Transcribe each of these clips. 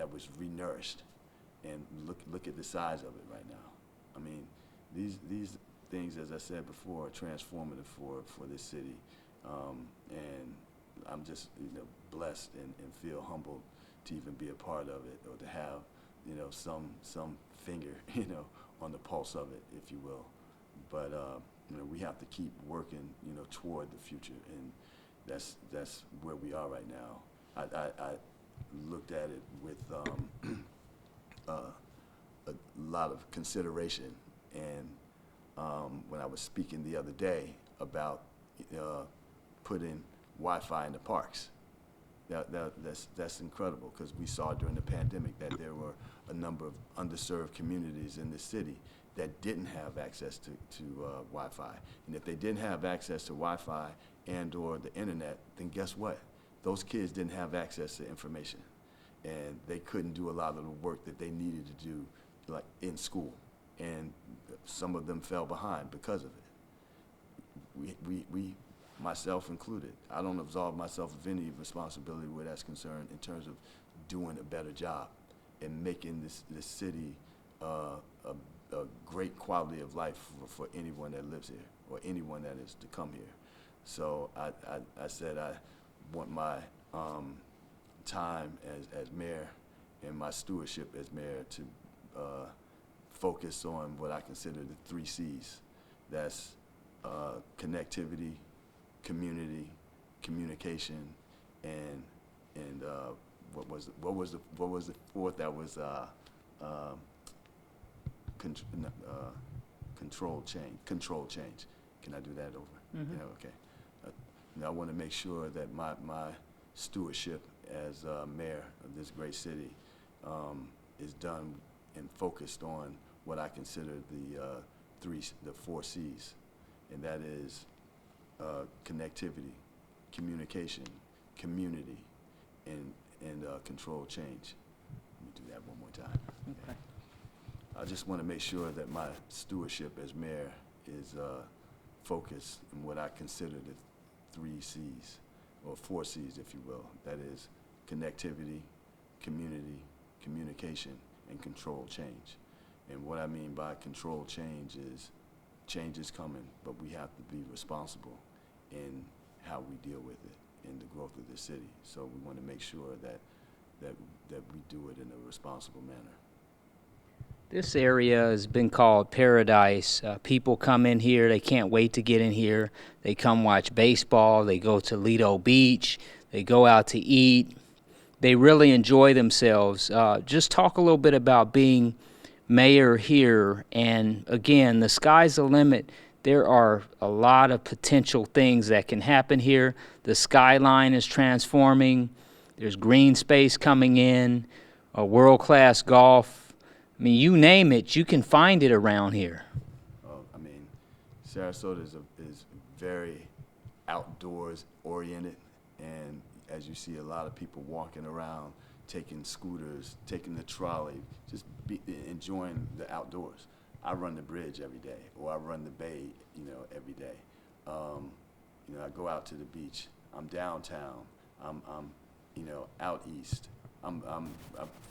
that was renourished. And look at the size of it right now. I mean, these things, as I said before, are transformative for this city. And I'm just blessed and feel humbled to even be a part of it, or to have some finger on the pulse of it, if you will. But we have to keep working toward the future, and that's where we are right now. I looked at it with a lot of consideration, and when I was speaking the other day about putting Wi-Fi in the parks, that's incredible, because we saw during the pandemic that there were a number of underserved communities in the city that didn't have access to Wi-Fi. And if they didn't have access to Wi-Fi and or the internet, then guess what? Those kids didn't have access to information, and they couldn't do a lot of the work that they needed to do, like in school. And some of them fell behind because of it. We myself included, I don't absolve myself of any responsibility where that's concerned, in terms of doing a better job and making this city a great quality of life for anyone that lives here, or anyone that is to come here. So I said I want my time as mayor and my stewardship as mayor to focus on what I consider the 3 C's. That's connectivity, community, communication, and what was the fourth? That was control change. Can I do that over? Mm-hmm. Yeah, okay. I want to make sure that my stewardship as mayor of this great city is done and focused on what I consider the 4 C's, and that is connectivity, communication, community, and control change. Let me do that one more time. Okay. I just want to make sure that my stewardship as mayor is focused on what I consider the 3 C's, or 4 C's, if you will. That is connectivity, community, communication, and control change. And what I mean by control change is coming, but we have to be responsible in how we deal with it in the growth of the city. So we want to make sure that we do it in a responsible manner. This area has been called paradise. People come in here, they can't wait to get in here. They come watch baseball, they go to Lido Beach, they go out to eat. They really enjoy themselves. Just talk a little bit about being mayor here, and again, the sky's the limit. There are a lot of potential things that can happen here. The skyline is transforming. There's green space coming in, world-class golf. I mean, you name it, you can find it around here. Well, I mean, Sarasota is very outdoors oriented, and as you see, a lot of people walking around, taking scooters, taking the trolley, just enjoying the outdoors. I run the bridge every day, or I run the bay, every day. I go out to the beach. I'm downtown. I'm out east. I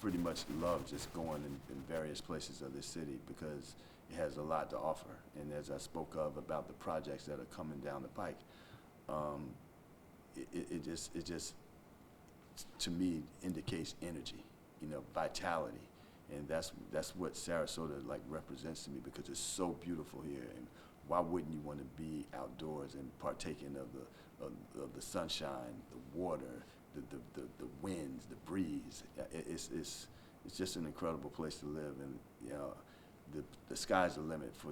pretty much love just going in various places of this city, because it has a lot to offer. And as I spoke of about the projects that are coming down the pike, it just to me indicates energy, vitality, and that's what Sarasota represents to me, because it's so beautiful here. And why wouldn't you want to be outdoors and partaking of the sunshine, the water, the winds, the breeze? It's just an incredible place to live, and the sky's the limit for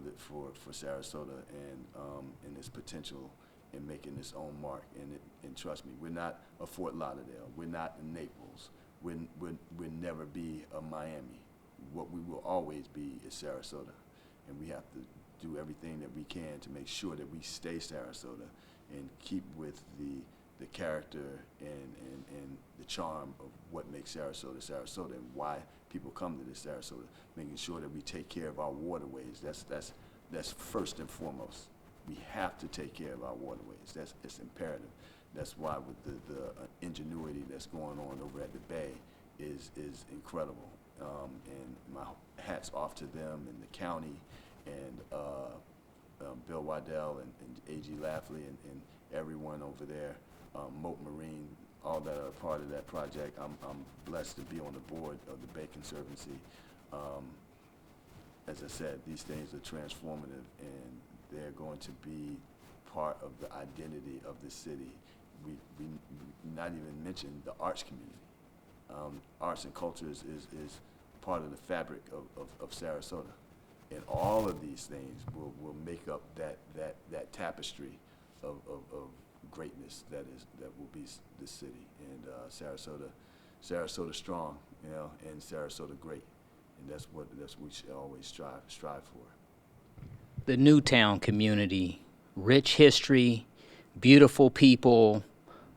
Sarasota, and its potential in making its own mark. And trust me, we're not a Fort Lauderdale. We're not in Naples. We'll never be a Miami. What we will always be is Sarasota, and we have to do everything that we can to make sure that we stay Sarasota and keep with the character and the charm of what makes Sarasota Sarasota, and why people come to this Sarasota. Making sure that we take care of our waterways. That's first and foremost. We have to take care of our waterways. It's imperative. That's why with the ingenuity that's going on over at the Bay, is incredible. And my hats off to them and the county and Bill Waddell and A.G. Lafley and everyone over there, Moat Marine, all that are part of that project. I'm blessed to be on the board of the Bay Conservancy. As I said, these things are transformative, and they're going to be part of the identity of the city. We not even mention the arts community. Arts and culture is part of the fabric of Sarasota. And all of these things will make up that tapestry of greatness that will be this city. And Sarasota strong, you know, and Sarasota great. And that's what we should always strive for. The Newtown community, rich history, beautiful people,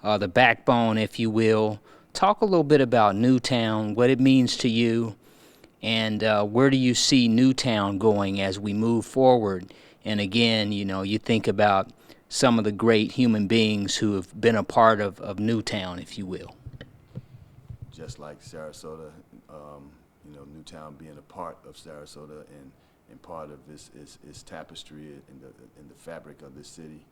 the backbone, if you will. Talk a little bit about Newtown, what it means to you, and where do you see Newtown going as we move forward? And again, you know, you think about some of the great human beings who have been a part of Newtown, if you will. Just like Sarasota, you know, Newtown being a part of Sarasota and part of its tapestry in the fabric of this city.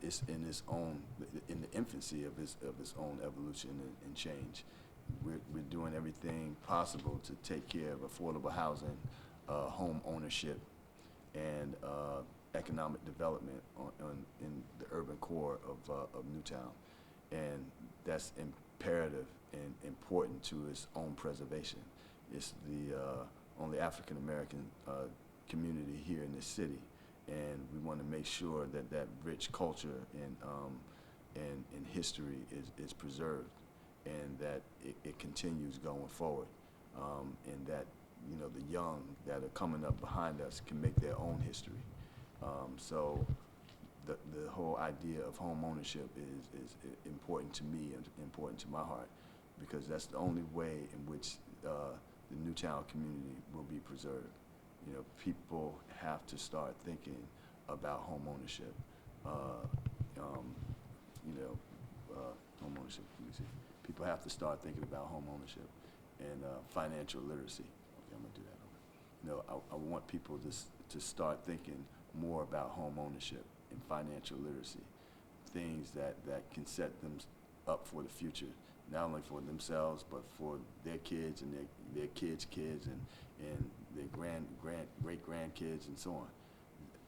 It's in the infancy of its own evolution and change. We're doing everything possible to take care of affordable housing, home ownership, and economic development in the urban core of Newtown. And that's imperative and important to its own preservation. It's the only African American community here in this city, and we want to make sure that rich culture and history is preserved, and that it continues going forward, and that, you know, the young that are coming up behind us can make their own history. So the whole idea of home ownership is important to me and important to my heart, because that's the only way in which the Newtown community will be preserved. You know, people have to start thinking about home ownership. Home ownership, let me see. People have to start thinking about home ownership and financial literacy. Okay, I'm gonna do that. You know, I want people to start thinking more about home ownership and financial literacy, things that can set them up for the future, not only for themselves, but for their kids and their kids' kids and their great grandkids and so on.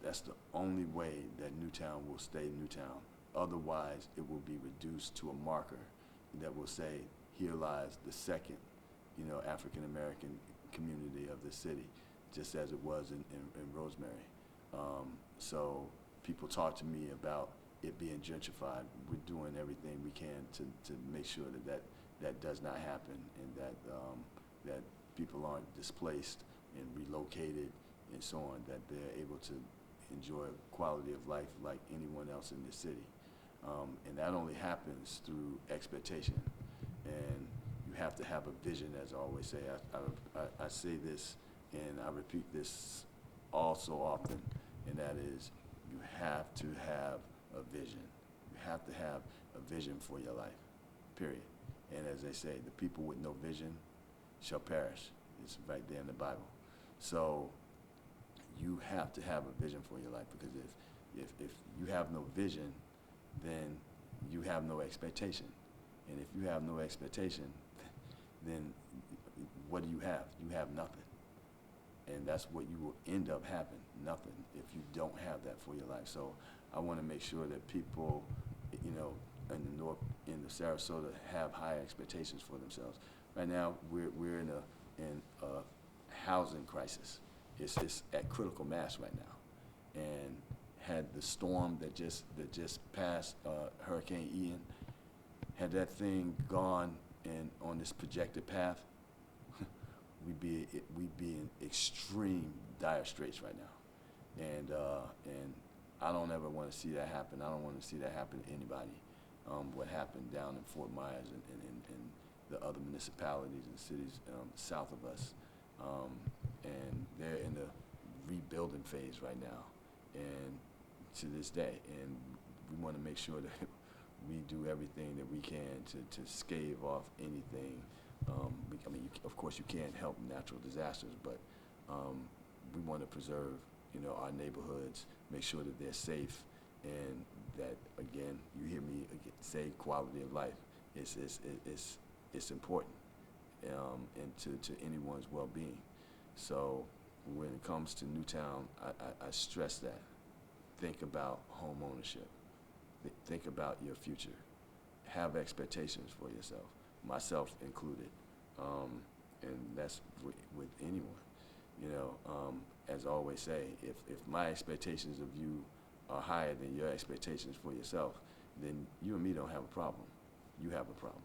That's the only way that Newtown will stay Newtown. Otherwise, it will be reduced to a marker that will say, here lies the second, you know, African American community of the city, just as it was in Rosemary. So people talk to me about it being gentrified. We're doing everything we can to make sure that does not happen, and that people aren't displaced and relocated and so on, that they're able to enjoy quality of life like anyone else in this city. And that only happens through expectation. And you have to have a vision, as I always say. I say this, and I repeat this all so often, and that is, you have to have a vision. You have to have a vision for your life, period. And as they say, the people with no vision shall perish. It's right there in the Bible. So you have to have a vision for your life, because if you have no vision, then you have no expectation. And if you have no expectation, then what do you have? You have nothing. And that's what you will end up having, nothing, if you don't have that for your life. So I want to make sure that people, you know, in the Sarasota have high expectations for themselves. Right now, we're in a housing crisis. It's at critical mass right now. And had the storm that just passed, Hurricane Ian, had that thing gone and on this projected path, we'd be in extreme dire straits right now. And I don't ever want to see that happen. I don't want to see that happen to anybody. What happened down in Fort Myers and the other municipalities and cities south of us. And they're in the rebuilding phase right now, and to this day. And we want to make sure that we do everything that we can to stave off anything. I mean, of course, you can't help natural disasters, but we want to preserve, our neighborhoods, make sure that they're safe, and that, again, you hear me say quality of life. It's important, and to anyone's well-being. So when it comes to Newtown, I stress that. Think about home ownership. Think about your future. Have expectations for yourself, myself included, and that's with anyone. As I always say, if my expectations of you are higher than your expectations for yourself, then you and me don't have a problem. You have a problem,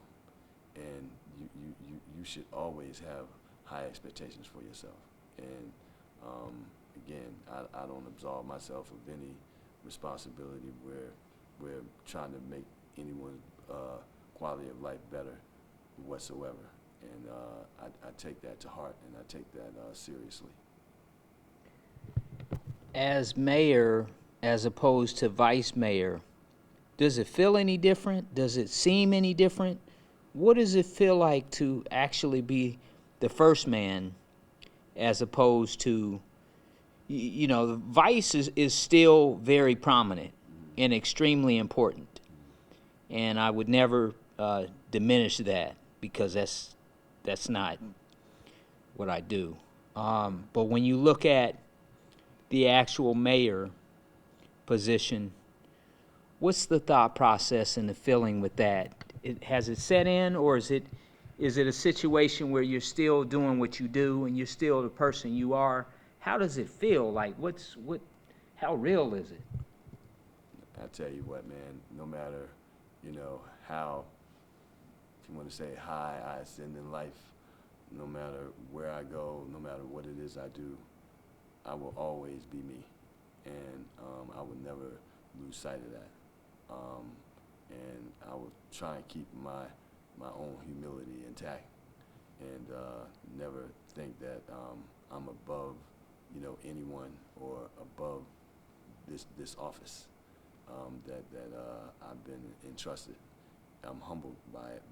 and you should always have high expectations for yourself. And again, I don't absolve myself of any responsibility where we're trying to make anyone's quality of life better whatsoever. And I take that to heart, and I take that seriously. As mayor, as opposed to vice mayor, does it feel any different? Does it seem any different? What does it feel like to actually be the first man as opposed to, the vice is still very prominent and extremely important. And I would never diminish that, because that's not what I do. But when you look at the actual mayor position, what's the thought process and the feeling with that? Has it set in, or is it a situation where you're still doing what you do and you're still the person you are? How does it feel? Like, how real is it? I tell you what, man, no matter, how, if you want to say high I ascend in life, no matter where I go, no matter what it is I do, I will always be me. And I will never lose sight of that. And I will try and keep my own humility intact, and never think that I'm above, anyone, or above this office that I've been entrusted. I'm humbled by it,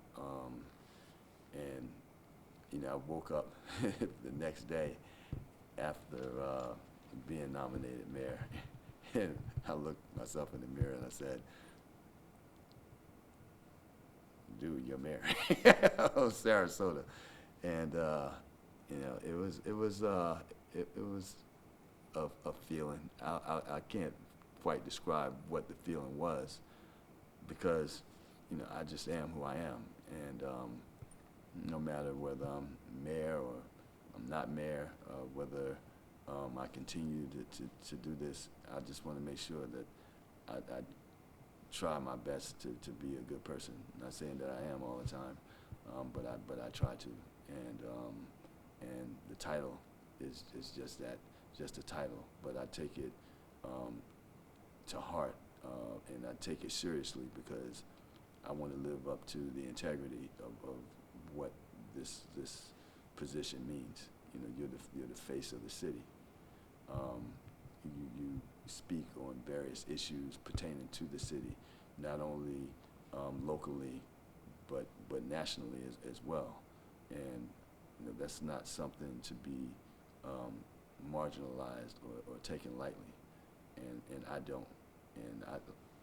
and I woke up the next day after being nominated mayor, and I looked myself in the mirror and I said, "Dude, you're mayor of Sarasota," and it was a feeling. I can't quite describe what the feeling was, because I just am who I am, and no matter whether I'm mayor or I'm not mayor, whether I continue to do this, I just want to make sure that I try my best to be a good person. I'm not saying that I am all the time, but I try to, and the title is just that, just a title. But I take it to heart, and I take it seriously, because I want to live up to the integrity of what this position means. You're the face of the city. You speak on various issues pertaining to the city, not only locally, but nationally as well. And that's not something to be marginalized or taken lightly. And I don't. And